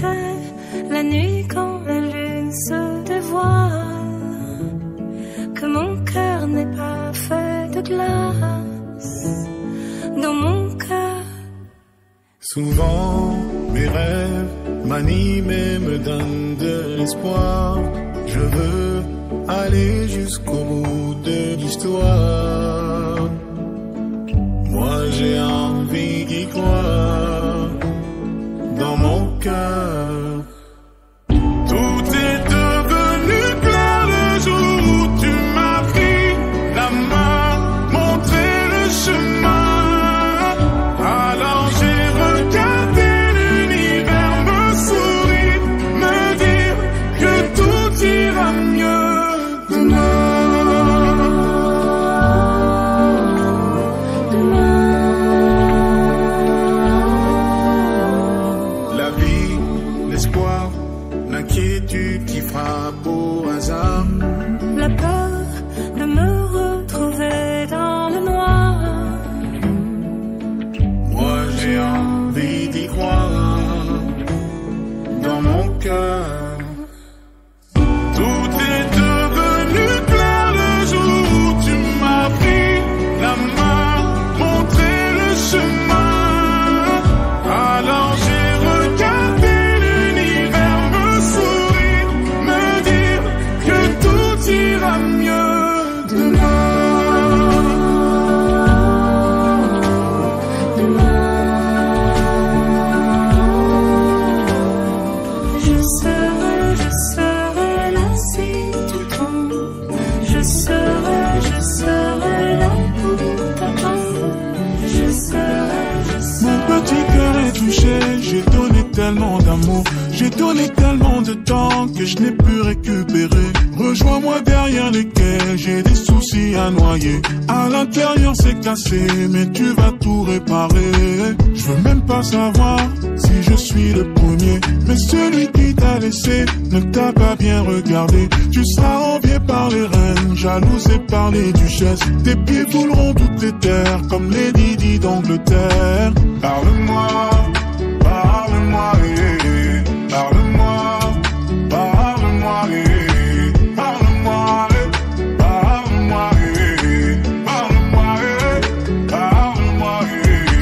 c'est la nuit quand la lune se dévoile, que mon cœur n'est pas fait de glace. Dans mon cœur, souvent mes rêves m'animent et me donnent de l'espoir. Je veux aller jusqu'au bout de l'histoire. Moi j'ai envie d'y croire. Dans mon cœur, tout est devenu clair le jour où tu m'as pris la main, montré le chemin. Alors j'ai regardé l'univers me sourire, me dire que tout ira mieux demain. L'inquiétude qui frappe au hasard, la peur de me retrouver dans le noir. Moi j'ai envie d'y croire. Dans mon cœur, tout est devenu clair le jour où tu m'as pris la main, montré le chemin. Alors j'ai regardé ira mieux demain. Je serai là si tu tombes. Je serai là pour t'attendre. Je serai. Mon petit cœur est touché, j'ai donné tellement d'amour, j'ai donné tellement de temps que je n'ai pu récupérer. Rejoins-moi derrière les quais, j'ai des soucis à noyer. À l'intérieur c'est cassé, mais tu vas tout réparer. Je veux même pas savoir si je suis le premier, mais celui qui t'a laissé ne t'a pas bien regardé. Tu seras envié par les reines, jalousé par les duchesses. Tes pieds fouleront toutes les terres comme les Didi d'Angleterre. Parle-moi, parle-moi, parle-moi, parle-moi, parle-moi, parle-moi, parle-moi.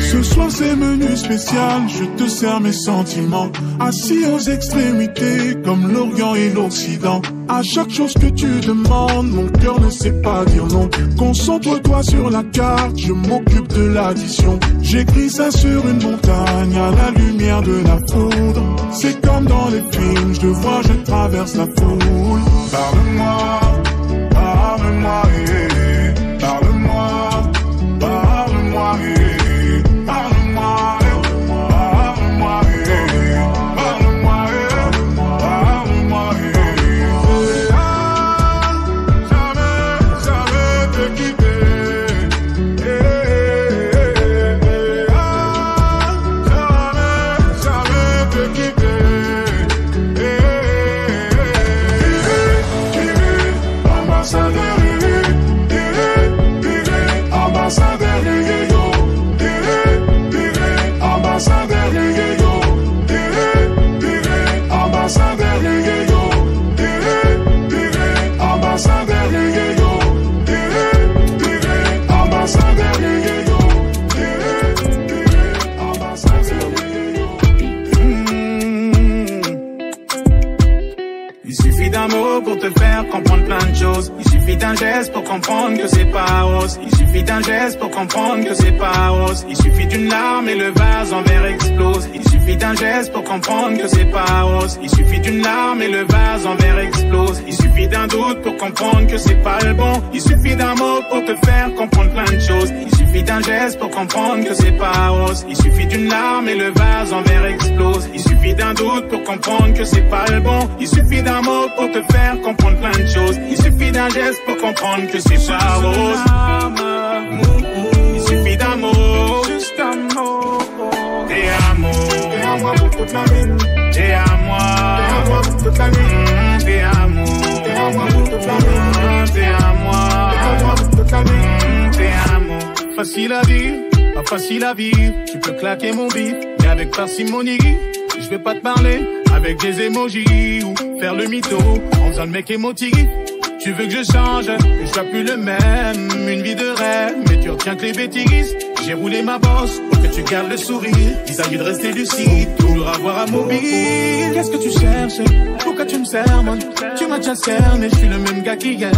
Ce soir c'est menu spécial, je te sers mes sentiments. Assis aux extrémités comme l'Orient et l'Occident. À chaque chose que tu demandes, mon cœur ne sait pas dire non. Concentre-toi sur la carte, je m'occupe de l'addition. J'écris ça sur une montagne à la lumière de la foudre. C'est comme dans les films, je te vois, je traverse la foule. Parle-moi, parle-moi, parle-moi, parle-moi, parle-moi. Pour te faire comprendre plein de choses. Il suffit d'un geste pour comprendre que c'est pas rose. Il suffit d'un geste pour comprendre que c'est pas rose. Il suffit d'une larme et le vase en verre explose. Il suffit d'un geste pour comprendre que c'est pas rose. Il suffit d'une larme et le vase en verre explose. Il suffit d'un doute pour comprendre que c'est pas le bon. Il suffit d'un mot pour te faire comprendre plein de choses. Il suffit d'un geste pour comprendre que c'est pas rose. Il suffit d'une larme et le vase en verre explose. Il suffit d'un doute pour comprendre que c'est pas le bon. Il suffit d'un mot pour te faire comprendre plein de choses. Il suffit d'un geste pour comprendre que c'est pas rose. Il suffit d'un mot, juste un mot. T'es à moi pour toute la vie. T'es à moi pour toute la vie. T'es à moi pour toute la vie. T'es à moi pour toute la vie. T'es à moi. Facile à vivre, pas facile à vivre. Tu peux claquer mon bif, mais avec parcimonie. Je vais pas te parler avec des emojis ou faire le mytho en faisant le mec émotif. Tu veux que je change, que je sois plus le même, une vie de rêve, mais tu retiens que les bêtises. J'ai roulé ma bosse pour que tu gardes le sourire. Il s'agit de rester lucide, toujours avoir un mobile. Qu'est-ce que tu cherches? Pourquoi tu me sermonnes? Tu m'as déjà cerné, je suis le même gars qu'hier.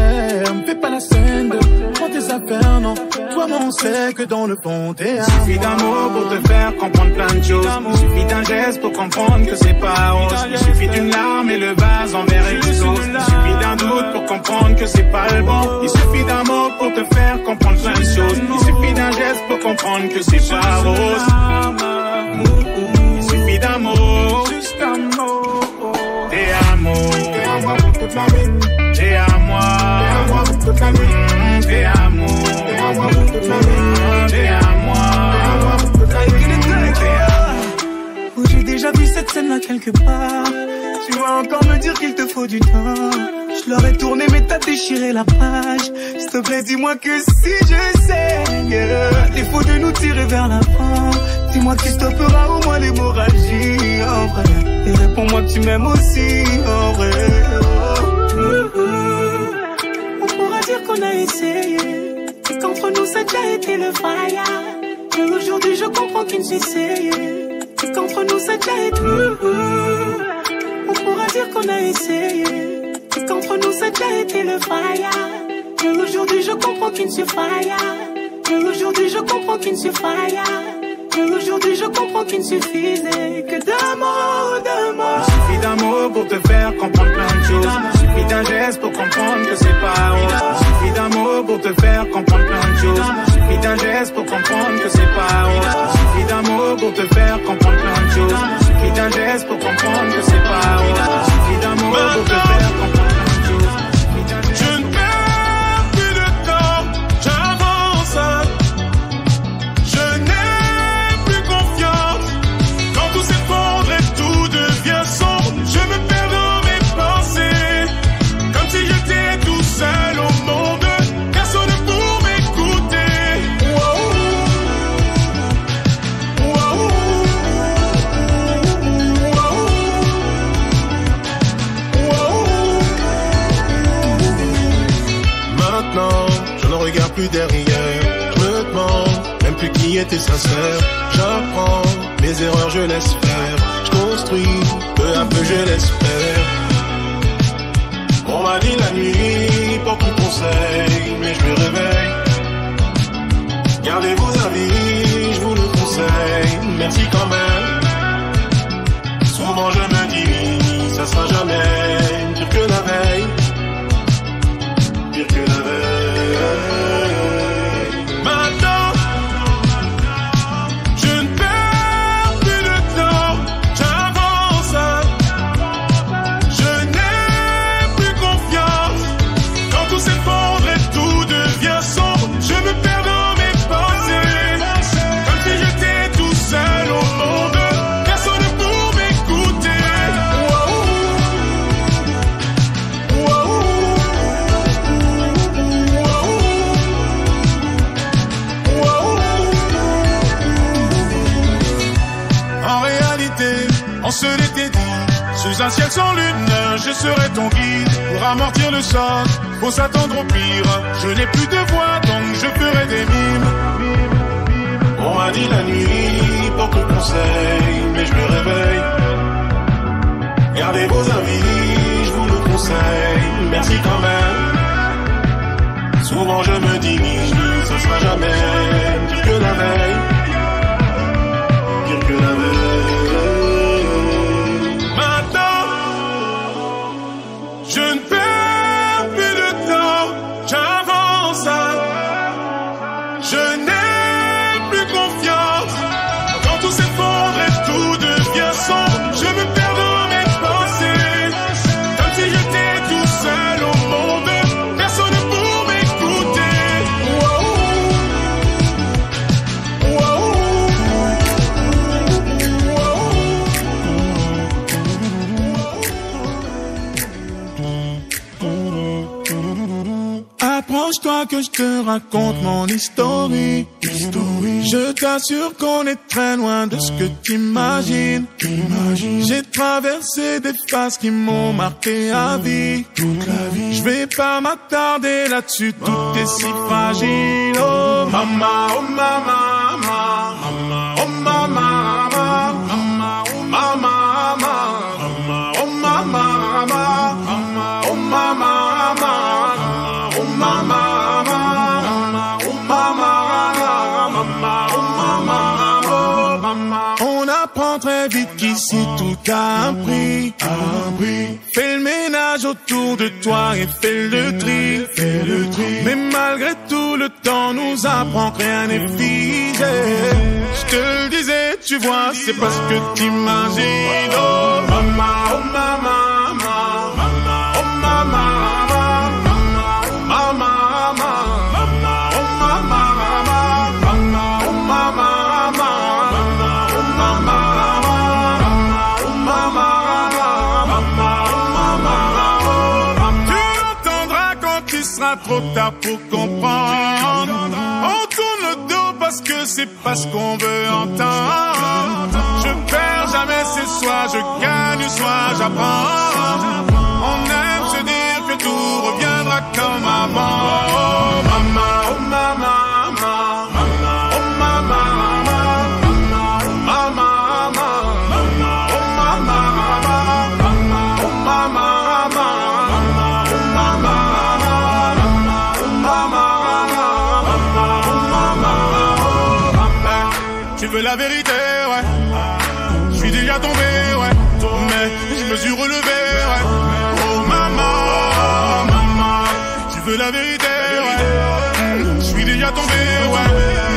Fais pas la scène, prends tes affaires, non. Toi, moi, on sait que dans le fond, t'es à il suffit d'un mot pour te faire comprendre plein de choses. Il suffit d'un geste pour comprendre que c'est pas rose. Il suffit d'une larme et le vase en verre explose. Il suffit d'un doute pour comprendre que c'est pas le bon. Il suffit d'un mot pour te faire comprendre plein de choses. Il suffit d'un geste pour comprendre que c'est pas rose. Il suffit d'un mot, juste un mot. T'es à moi pour toute la vie. T'es à moi pour toute la vie. T'es à moi pour toute la vie. T'es à moi pour toute la vie. Où j'ai déjà vu cette scène-là quelque part. Tu vas encore me dire qu'il te faut du temps. Je leur ai tourné mais t'as déchiré la page. S'il te plaît dis-moi que si je sais défaut de nous tirer vers l'avant. Dis-moi que tu stopperas au moins l'hémorragie en vrai. Et réponds-moi que tu m'aimes aussi en vrai. On pourra dire qu'on a essayé, qu'entre nous ça a déjà été le fire. Mais aujourd'hui je comprends qu'il s'est essayé, qu'entre nous ça a déjà été. On pourra dire qu'on a essayé, qu'entre nous ça a déjà été le fire. Mais aujourd'hui je comprends qu'il se fire. Mais aujourd'hui je comprends qu'il se fire. Mais aujourd'hui je comprends qu'il ne suffisait que d'un mot, d'un mot. Il suffit d'un mot pour te faire comprendre plein de choses. Il suffit d'un geste pour comprendre que c'est pas rose. Il suffit d'un mot pour te faire comprendre plein de choses. Il suffit d'un geste pour comprendre que c'est pas rose. Il suffit d'un mot pour te faire comprendre plein de choses. Il suffit d'un geste pour comprendre que c'est pas rose. Il suffit d'un mot pour te faire comprendre plein de choses. Je ne perds plus de temps, j'avance. Je n'ai plus confiance. Quand tout s'effondre et tout devient sombre, je me perds dans mes pensées, comme si j'étais tout seul au monde, personne pour m'écouter. Maintenant, je ne regarde plus derrière. Je me demande même plus qui était sincère. J'apprends mes erreurs, je laisse faire. Je construis, peu à peu je l'espère. On m'a dit la nuit, pas tout conseil, mais je me réveille. Gardez vos avis, je vous le conseille. Merci quand même. Souvent je me dis, ça sera jamais pire que la veille. Pire que la veille. Maintenant, je ne perds plus de temps, j'avance. Je n'ai plus confiance. Quand tout s'effondre et tout devient sombre, je me perds dans mes pensées, comme si j'étais tout seul au monde, personne pour m'écouter. En réalité, on se l'était dit, sous un ciel sans lune, je serai ton guide. Pour amortir le choc, faut s'attendre au pire. Je n'ai plus de voix, donc je ferai des mimes. On m'a dit la nuit, porte conseil, mais je me réveille. Gardez vos avis, je vous le conseille. Merci quand même. Souvent je me dis, ça sera jamais pire que la veille. Pire que la veille. Maintenant, je ne perds plus de temps, j'avance. Je n'ai plus confiance. Quand tout s'effondre et tout devient sombre, je me Approche-toi que je te raconte mon historique. Je t'assure qu'on est très loin de ce que t'imagines. J'ai traversé des phases qui m'ont marqué à vie. Je vais pas m'attarder là-dessus, tout est si fragile. Oh mama, oh mama, mama, oh mama, mama, oh mama, mama, oh mama, mama, oh mama, mama, oh mama, mama, oh mama. On apprend très vite qu'ici tout a un prix. Fais le ménage autour de toi et fais le tri. Mais malgré tout le temps nous apprend que rien n'est figé. Je te le disais, tu vois, c'est parce que t'imagines. Oh mama, oh mama, mama, oh mama, mama, oh mama, mama, oh mama, mama, oh mama, mama, oh mama, mama, oh mama. Tu entendras quand il sera trop tard pour comprendre. On tourne le dos parce que c'est pas ce qu'on veut entendre. Je perds jamais, c'est soit je gagne, soit j'apprends. On aime se dire que tout reviendra comme avant. Oh mama, oh mama, mama, oh mama, mama, oh mama, mama, oh mama, mama, oh mama, mama, oh mama, mama. Tu veux la vérité, ouais. Je suis déjà tombé, ouais. Mais je me suis relevé, ouais. Oh maman, maman. Tu veux la vérité, ouais. Je suis déjà tombé, ouais.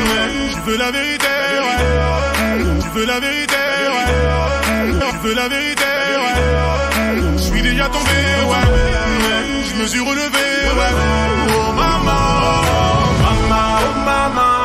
Mais je veux la vérité, ouais. Tu veux la vérité, ouais. Tu veux la vérité, ouais. Je suis déjà tombé, ouais. Mais je me suis relevé, ouais. Oh maman, maman, oh maman.